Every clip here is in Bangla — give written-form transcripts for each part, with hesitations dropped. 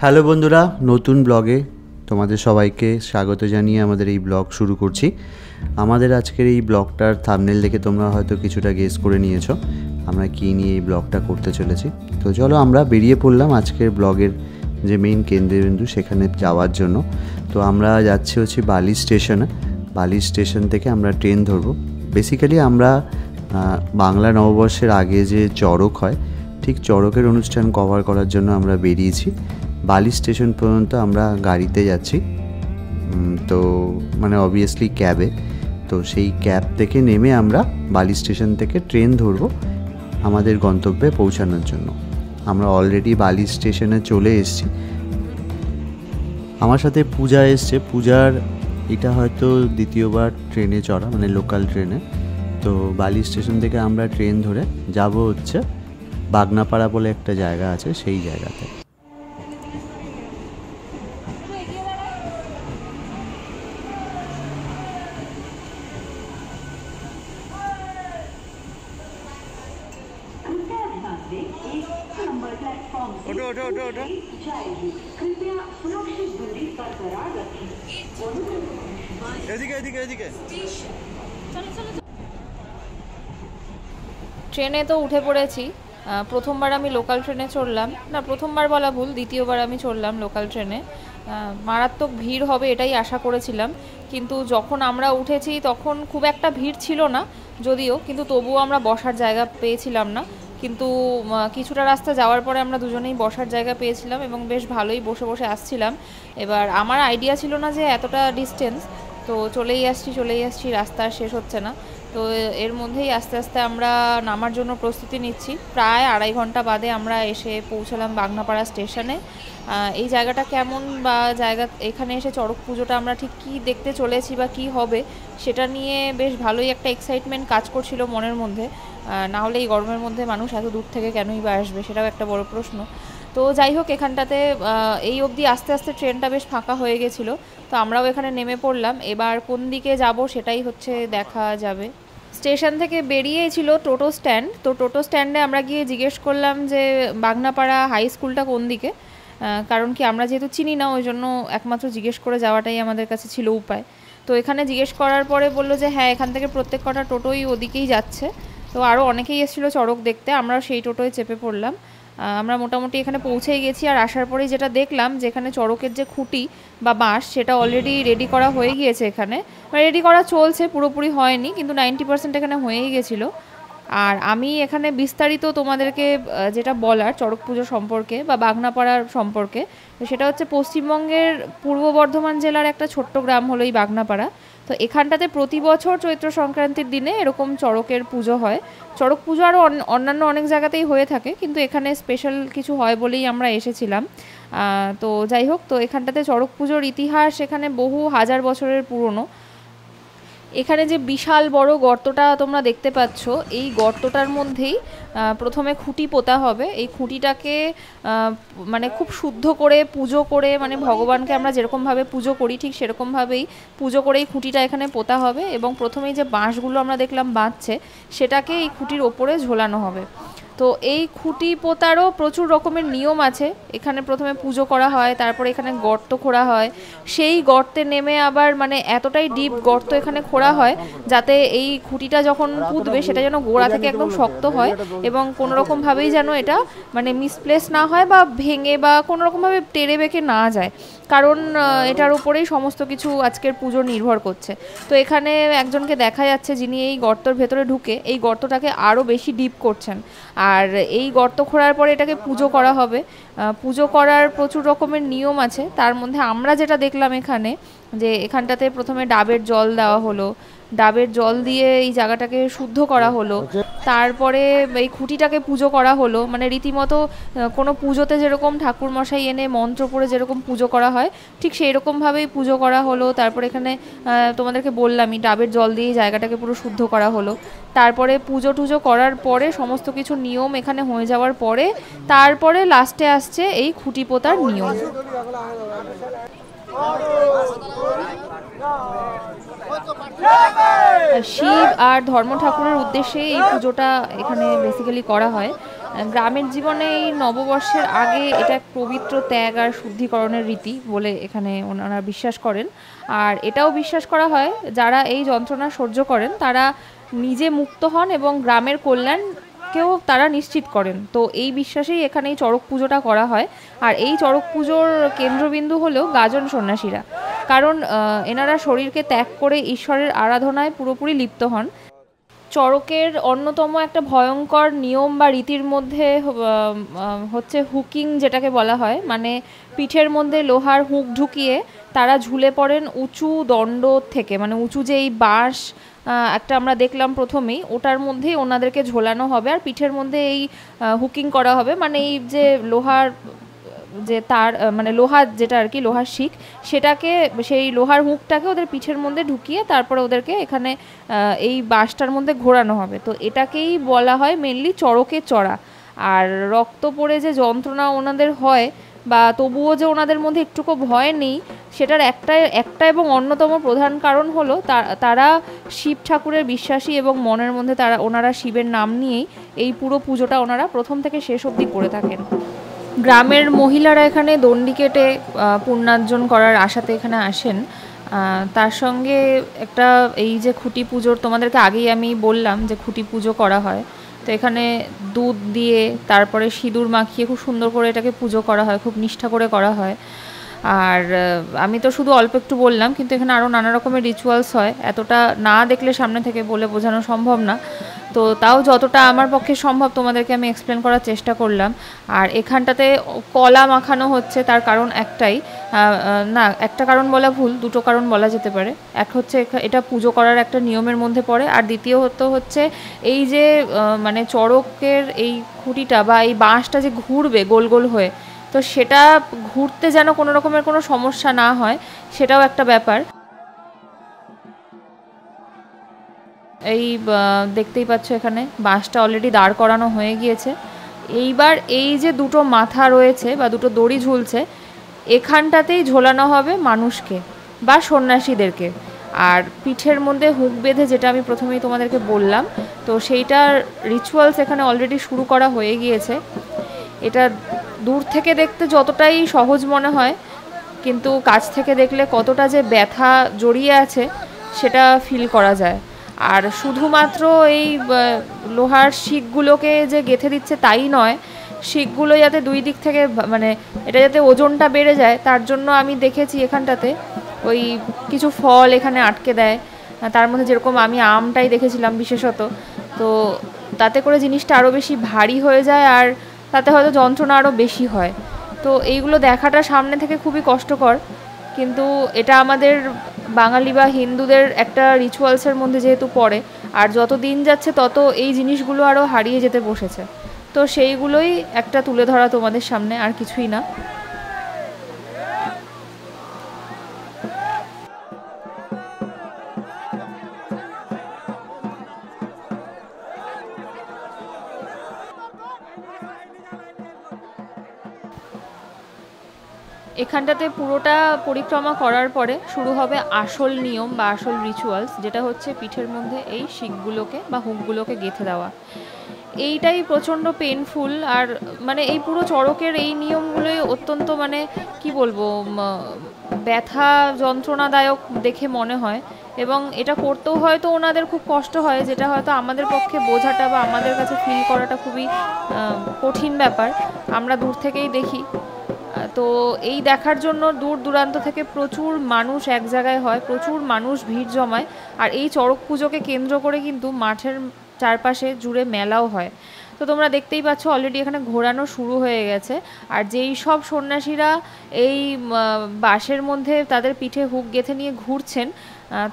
হ্যালো বন্ধুরা, নতুন ব্লগে তোমাদের সবাইকে স্বাগত জানিয়ে আমাদের এই ব্লগ শুরু করছি। আমাদের আজকের এই ব্লগটার থাম্বনেল দেখে তোমরা হয়তো কিছুটা গেস করে নিয়েছো আমরা কী নিয়ে এই ব্লগটা করতে চলেছি। তো চলো আমরা বেরিয়ে পড়লাম আজকের ব্লগের যে মেইন কেন্দ্রবিন্দু সেখানে যাওয়ার জন্য। তো আমরা যাচ্ছি হচ্ছে বালি স্টেশনে। বালি স্টেশন থেকে আমরা ট্রেন ধরবো। বেসিক্যালি আমরা বাংলা নববর্ষের আগে যে চড়ক হয়, ঠিক চড়কের অনুষ্ঠান কভার করার জন্য আমরা বেরিয়েছি। বালি স্টেশন পর্যন্ত আমরা গাড়িতে যাচ্ছি, তো মানে অবভিয়াসলি ক্যাবে। তো সেই ক্যাব থেকে নেমে আমরা বালি স্টেশন থেকে ট্রেন ধরবো আমাদের গন্তব্যে পৌঁছানোর জন্য। আমরা অলরেডি বালি স্টেশনে চলে এসেছি। আমার সাথে পূজা এসছে। পূজার এটা হয়তো দ্বিতীয়বার ট্রেনে চড়া, মানে লোকাল ট্রেনে। তো বালি স্টেশন থেকে আমরা ট্রেন ধরে যাব হচ্ছে বাগনাপাড়া বলে একটা জায়গা আছে, সেই জায়গাতে। ট্রেনে তো উঠে পড়েছি। প্রথমবার আমি লোকাল ট্রেনে চড়লাম, না প্রথমবার বলা ভুল, দ্বিতীয়বার আমি চড়লাম লোকাল ট্রেনে। মারাত্মক ভিড় হবে এটাই আশা করেছিলাম, কিন্তু যখন আমরা উঠেছি তখন খুব একটা ভিড় ছিল না যদিও, কিন্তু তবুও আমরা বসার জায়গা পেয়েছিলাম না। কিন্তু কিছুটা রাস্তা যাওয়ার পরে আমরা দুজনেই বসার জায়গা পেয়েছিলাম এবং বেশ ভালোই বসে বসে আসছিলাম। এবার আমার আইডিয়া ছিল না যে এতটা ডিস্টেন্স, তো চলেই আসছি, রাস্তা শেষ হচ্ছে না। তো এর মধ্যেই আস্তে আস্তে আমরা নামার জন্য প্রস্তুতি নিচ্ছি। প্রায় 2.5 ঘন্টা বাদে আমরা এসে পৌঁছালাম বাগনাপাড়া স্টেশনে। এই জায়গাটা কেমন বা এখানে এসে চড়ক পুজোটা আমরা ঠিক কী দেখতে চলেছি বা কী হবে সেটা নিয়ে বেশ ভালোই একটা এক্সাইটমেন্ট কাজ করছিল মনের মধ্যে। না হলে এই গরমের মধ্যে মানুষ এত দূর থেকে কেনই বা আসবে, সেটাও একটা বড় প্রশ্ন। তো যাই হোক, এখানটাতে এই অবধি আস্তে আস্তে ট্রেনটা বেশ ফাঁকা হয়ে গেছিলো, তো আমরাও এখানে নেমে পড়লাম। এবার কোন দিকে যাব সেটাই হচ্ছে দেখা যাবে। স্টেশন থেকে বেরিয়েছিল টোটো স্ট্যান্ড, তো টোটো স্ট্যান্ডে আমরা গিয়ে জিজ্ঞেস করলাম যে বাগনাপাড়া হাই স্কুলটা কোন দিকে, কারণ কি আমরা যেহেতু চিনি না ওই জন্য একমাত্র জিজ্ঞেস করে যাওয়াটাই আমাদের কাছে ছিল উপায়। তো এখানে জিজ্ঞেস করার পরে বললো যে হ্যাঁ, এখান থেকে প্রত্যেক কটা টোটোই ওদিকেই যাচ্ছে। তো আরও অনেকেই এসেছিলো চড়ক দেখতে, আমরাও সেই টোটোয় চেপে পড়লাম। আমরা মোটামুটি এখানে পৌঁছেই গেছি। আর আসার পরেই যেটা দেখলাম যে এখানে চড়কের যে খুঁটি বা বাঁশ সেটা অলরেডি রেডি করা হয়ে গিয়েছে। এখানে রেডি করা চলছে, পুরোপুরি হয়নি, কিন্তু 90% এখানে হয়েই গেছিলো। আর আমি এখানে বিস্তারিত তোমাদেরকে যেটা বলার চড়ক পুজো সম্পর্কে বা বাগনাপাড়ার সম্পর্কে, সেটা হচ্ছে পশ্চিমবঙ্গের পূর্ব বর্ধমান জেলার একটা ছোট্ট গ্রাম হলো এই বাগনাপাড়া। তো এখানটাতে প্রতি বছর চৈত্র সংক্রান্তির দিনে এরকম চড়কের পুজো হয়। চড়ক পুজো আরও অন্যান্য অনেক জায়গাতেই হয়ে থাকে, কিন্তু এখানে স্পেশাল কিছু হয় বলেই আমরা এসেছিলাম। তো যাই হোক, তো এখানটাতে চড়ক পুজোর ইতিহাস এখানে বহু হাজার বছরের পুরনো। এখানে যে বিশাল বড় গর্তটা তোমরা দেখতে পাচ্ছ, এই গর্তটার মধ্যেই প্রথমে খুঁটি পোতা হবে। এই খুঁটিটাকে মানে খুব শুদ্ধ করে পুজো করে, মানে ভগবানকে আমরা যেরকমভাবে পুজো করি ঠিক সেরকমভাবেই পুজো করে এই খুঁটিটা এখানে পোতা হবে। এবং প্রথমেই যে বাঁশগুলো আমরা দেখলাম বাঁধছে, সেটাকে এই খুঁটির ওপরে ঝোলানো হবে। তো এই খুঁটি পোতারও প্রচুর রকমের নিয়ম আছে। এখানে প্রথমে পুজো করা হয়, তারপরে এখানে গর্ত খোঁড়া হয়। সেই গর্তে নেমে আবার মানে এতটাই ডিপ গর্ত এখানে খোঁড়া হয় যাতে এই খুঁটিটা যখন পুঁতবে সেটা যেন গোড়া থেকে একদম শক্ত হয় এবং কোনোরকমভাবেই যেন এটা মানে মিসপ্লেস না হয় বা ভেঙে বা কোনোরকমভাবে টেরে বেঁকে না যায়, কারণ এটার উপরেই সমস্ত কিছু আজকের পুজো নির্ভর করছে। তো এখানে একজনকে দেখা যাচ্ছে যিনি এই গর্তর ভেতরে ঢুকে এই গর্তটাকে আরও বেশি ডিপ করছেন। আর এই গর্ত খোঁড়ার পরে এটাকে পুজো করা হবে। পুজো করার প্রচুর রকমের নিয়ম আছে, তার মধ্যে আমরা যেটা দেখলাম এখানে যে এখানটাতে প্রথমে ডাবের জল দেওয়া হলো, ডাবের জল দিয়ে এই জায়গাটাকে শুদ্ধ করা হলো। তারপরে এই খুঁটিটাকে পুজো করা হলো, মানে রীতিমতো কোনো পুজোতে যেরকম ঠাকুরমশাই এনে মন্ত্র পড়ে যেরকম পুজো করা হয় ঠিক সেই রকমভাবেই পুজো করা হলো। তারপরে এখানে তোমাদেরকে বললামই ডাবের জল দিয়ে জায়গাটাকে পুরো শুদ্ধ করা হলো। তারপরে পুজো টুজো করার পরে সমস্ত কিছু নিয়ম এখানে হয়ে যাওয়ার পরে তারপরে লাস্টে আসছে এই খুঁটি পোতার নিয়ম। শিব আর ধর্ম ঠাকুরের উদ্দেশ্যে এই পুজোটা এখানে বেসিক্যালি করা হয়। গ্রামের জীবনে এই নববর্ষের আগে এটা এক পবিত্র ত্যাগ আর শুদ্ধিকরণের রীতি বলে এখানে ওনারা বিশ্বাস করেন। আর এটাও বিশ্বাস করা হয় যারা এই যন্ত্রণা সহ্য করেন তারা নিজে মুক্ত হন এবং গ্রামের কল্যাণকেও তারা নিশ্চিত করেন। তো এই বিশ্বাসেই এখানে এই চড়ক পুজোটা করা হয়। আর এই চড়ক পুজোর কেন্দ্রবিন্দু হলো গাজন সন্ন্যাসীরা, কারণ এনারা শরীরকে ত্যাগ করে ঈশ্বরের আরাধনায় পুরোপুরি লিপ্ত হন। চড়কের অন্যতম একটা ভয়ঙ্কর নিয়ম বা রীতির মধ্যে হচ্ছে হুকিং, যেটাকে বলা হয়, মানে পিঠের মধ্যে লোহার হুক ঢুকিয়ে তারা ঝুলে পড়েন উঁচু দণ্ড থেকে, মানে উঁচু যে এই বাঁশ একটা আমরা দেখলাম প্রথমেই, ওটার মধ্যেই ওনাদেরকে ঝোলানো হবে আর পিঠের মধ্যে এই হুকিং করা হবে, মানে এই যে লোহার যে তার মানে লোহার যেটা আর কি লোহার শিক, সেটাকে সেই লোহার হুকটাকে ওদের পিঠের মধ্যে ঢুকিয়ে তারপরে ওদেরকে এখানে এই বাঁশটার মধ্যে ঘোরানো হবে। তো এটাকেই বলা হয় মেনলি চড়কে চড়া। আর রক্ত পড়ে যে যন্ত্রণা ওনাদের হয় বা তবুও যে ওনাদের মধ্যে একটুকু ভয় নেই, সেটার একটা এবং অন্যতম প্রধান কারণ হলো তারা শিব ঠাকুরের বিশ্বাসী এবং মনের মধ্যে ওনারা শিবের নাম নিয়েই এই পুরো পুজোটা ওনারা প্রথম থেকে শেষ অবধি করে থাকেন। গ্রামের মহিলারা এখানে দণ্ডি কেটে পুণ্যার্জন করার আশাতে এখানে আসেন। তার সঙ্গে একটা এই যে খুঁটি পুজোর, তোমাদেরকে আগেই আমি বললাম যে খুঁটি পুজো করা হয়, তো এখানে দুধ দিয়ে তারপরে সিঁদুর মাখিয়ে খুব সুন্দর করে এটাকে পুজো করা হয়, খুব নিষ্ঠা করে করা হয়। আর আমি তো শুধু অল্প একটু বললাম, কিন্তু এখানে আরও নানা রকমের রিচুয়ালস হয়, এতটা না দেখলে সামনে থেকে বলে বোঝানো সম্ভব না। তো তাও যতটা আমার পক্ষে সম্ভব তোমাদেরকে আমি এক্সপ্লেন করার চেষ্টা করলাম। আর এখানটাতে কলা মাখানো হচ্ছে, তার কারণ একটাই, না একটা কারণ বলা ভুল, দুটো কারণ বলা যেতে পারে। এক হচ্ছে এটা পুজো করার একটা নিয়মের মধ্যে পড়ে, আর দ্বিতীয়ত হচ্ছে এই যে মানে চড়কের এই খুঁটিটা বা এই বাঁশটা যে ঘুরবে গোল গোল হয়ে, তো সেটা ঘুরতে যেন কোনো রকমের কোনো সমস্যা না হয়, সেটাও একটা ব্যাপার। এই দেখতেই পাচ্ছ এখানে বাঁশটা অলরেডি দাঁড় করানো হয়ে গিয়েছে। এইবার এই যে দুটো মাথা রয়েছে বা দুটো দড়ি ঝুলছে, এখানটাতেই ঝোলানো হবে মানুষকে বা সন্ন্যাসীদেরকে। আর পিঠের মধ্যে হুক বেঁধে, যেটা আমি প্রথমেই তোমাদেরকে বললাম, তো সেইটার রিচুয়ালস এখানে অলরেডি শুরু করা হয়ে গিয়েছে। এটা দূর থেকে দেখতে যতটাই সহজ মনে হয়, কিন্তু কাছ থেকে দেখলে কতটা যে ব্যথা জড়িয়ে আছে সেটা ফিল করা যায়। আর শুধুমাত্র এই লোহার শিকগুলোকে যে গেঁথে দিচ্ছে তাই নয়, শিকগুলো যাতে দুই দিক থেকে মানে এটা যাতে ওজনটা বেড়ে যায়, তার জন্য আমি দেখেছি এখানটাতে ওই কিছু ফল এখানে আটকে দেয়। তার মধ্যে যেরকম আমি আমটাই দেখেছিলাম বিশেষত, তো তাতে করে জিনিসটা আরও বেশি ভারী হয়ে যায় আর তাতে হয়তো যন্ত্রণা আরও বেশি হয়। তো এইগুলো দেখাটা সামনে থেকে খুবই কষ্টকর, কিন্তু এটা আমাদের বাঙালি বা হিন্দুদের একটা রিচুয়ালসের মধ্যে যেহেতু পড়ে, আর যত দিন যাচ্ছে তত এই জিনিসগুলো আরও হারিয়ে যেতে বসেছে। তো সেইগুলোই একটা তুলে ধরা তোমাদের সামনে, আর কিছুই না। এখানটাতে পুরোটা পরিক্রমা করার পরে শুরু হবে আসল নিয়ম বা আসল রিচুয়ালস, যেটা হচ্ছে পিঠের মধ্যে এই শিকগুলোকে বা হুকগুলোকে গেঁথে দেওয়া। এইটাই প্রচণ্ড পেনফুল, আর মানে এই পুরো চড়কের এই নিয়মগুলোই অত্যন্ত মানে কি বলবো ব্যথা যন্ত্রণাদায়ক দেখে মনে হয়, এবং এটা করতেও হয়তো ওনাদের খুব কষ্ট হয়, যেটা হয়তো আমাদের পক্ষে বোঝাটা বা আমাদের কাছে ফিল করাটা খুবই কঠিন ব্যাপার। আমরা দূর থেকেই দেখি, তো এই দেখার জন্য দূর দূরান্ত থেকে প্রচুর মানুষ এক জায়গায় হয়, প্রচুর মানুষ ভিড় জমায়। আর এই চড়ক পুজোকে কেন্দ্র করে কিন্তু মাঠের চারপাশে জুড়ে মেলাও হয়। তো তোমরা দেখতেই পাচ্ছ অলরেডি এখানে ঘোরানো শুরু হয়ে গেছে। আর যেই সব সন্ন্যাসীরা এই বাঁশের মধ্যে তাদের পিঠে হুক গেঁথে নিয়ে ঘুরছেন,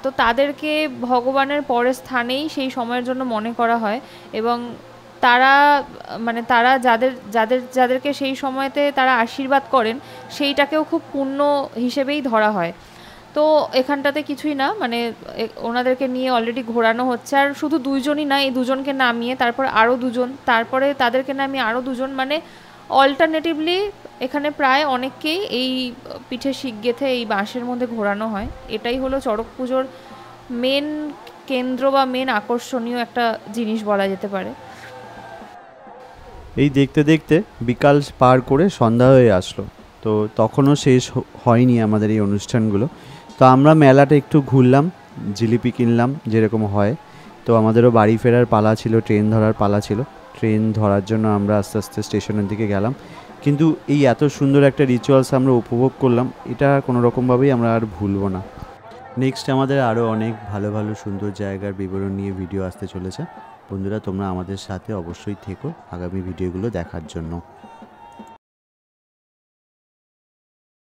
তো তাদেরকে ভগবানের পরের স্থানেই সেই সময়ের জন্য মনে করা হয়, এবং তারা মানে তারা যাদেরকে সেই সময়তে তারা আশীর্বাদ করেন, সেইটাকেও খুব পুণ্য হিসেবেই ধরা হয়। তো এখানটাতে কিছুই না, মানে ওনাদেরকে নিয়ে অলরেডি ঘোরানো হচ্ছে। আর শুধু দুইজনই না, এই দুজনকে নামিয়ে তারপর আরও দুজন, তারপরে তাদেরকে নামিয়ে আরও দুজন, মানে অল্টারনেটিভলি এখানে প্রায় অনেককেই এই পিঠে শিক গেঁথে এই বাঁশের মধ্যে ঘোরানো হয়। এটাই হলো চড়ক পুজোর মেন কেন্দ্র বা মেন আকর্ষণীয় একটা জিনিস বলা যেতে পারে। এই দেখতে দেখতে বিকাল পার করে সন্ধ্যা হয়ে আসলো, তো তখনও শেষ হয়নি আমাদের এই অনুষ্ঠানগুলো। তো আমরা মেলাটা একটু ঘুরলাম, জিলিপি কিনলাম যেরকম হয়। তো আমাদেরও বাড়ি ফেরার পালা ছিল, ট্রেন ধরার পালা ছিল। ট্রেন ধরার জন্য আমরা আস্তে আস্তে স্টেশনের দিকে গেলাম। কিন্তু এই এত সুন্দর একটা রিচুয়ালস আমরা উপভোগ করলাম, এটা কোনো রকমভাবেই আমরা আর ভুলবো না। নেক্সট আমাদের আরও অনেক ভালো ভালো সুন্দর জায়গার বিবরণ নিয়ে ভিডিও আসতে চলেছে। বন্ধুরা, তোমরা আমাদের সাথে অবশ্যই থেকো আগামী ভিডিওগুলো দেখার জন্য।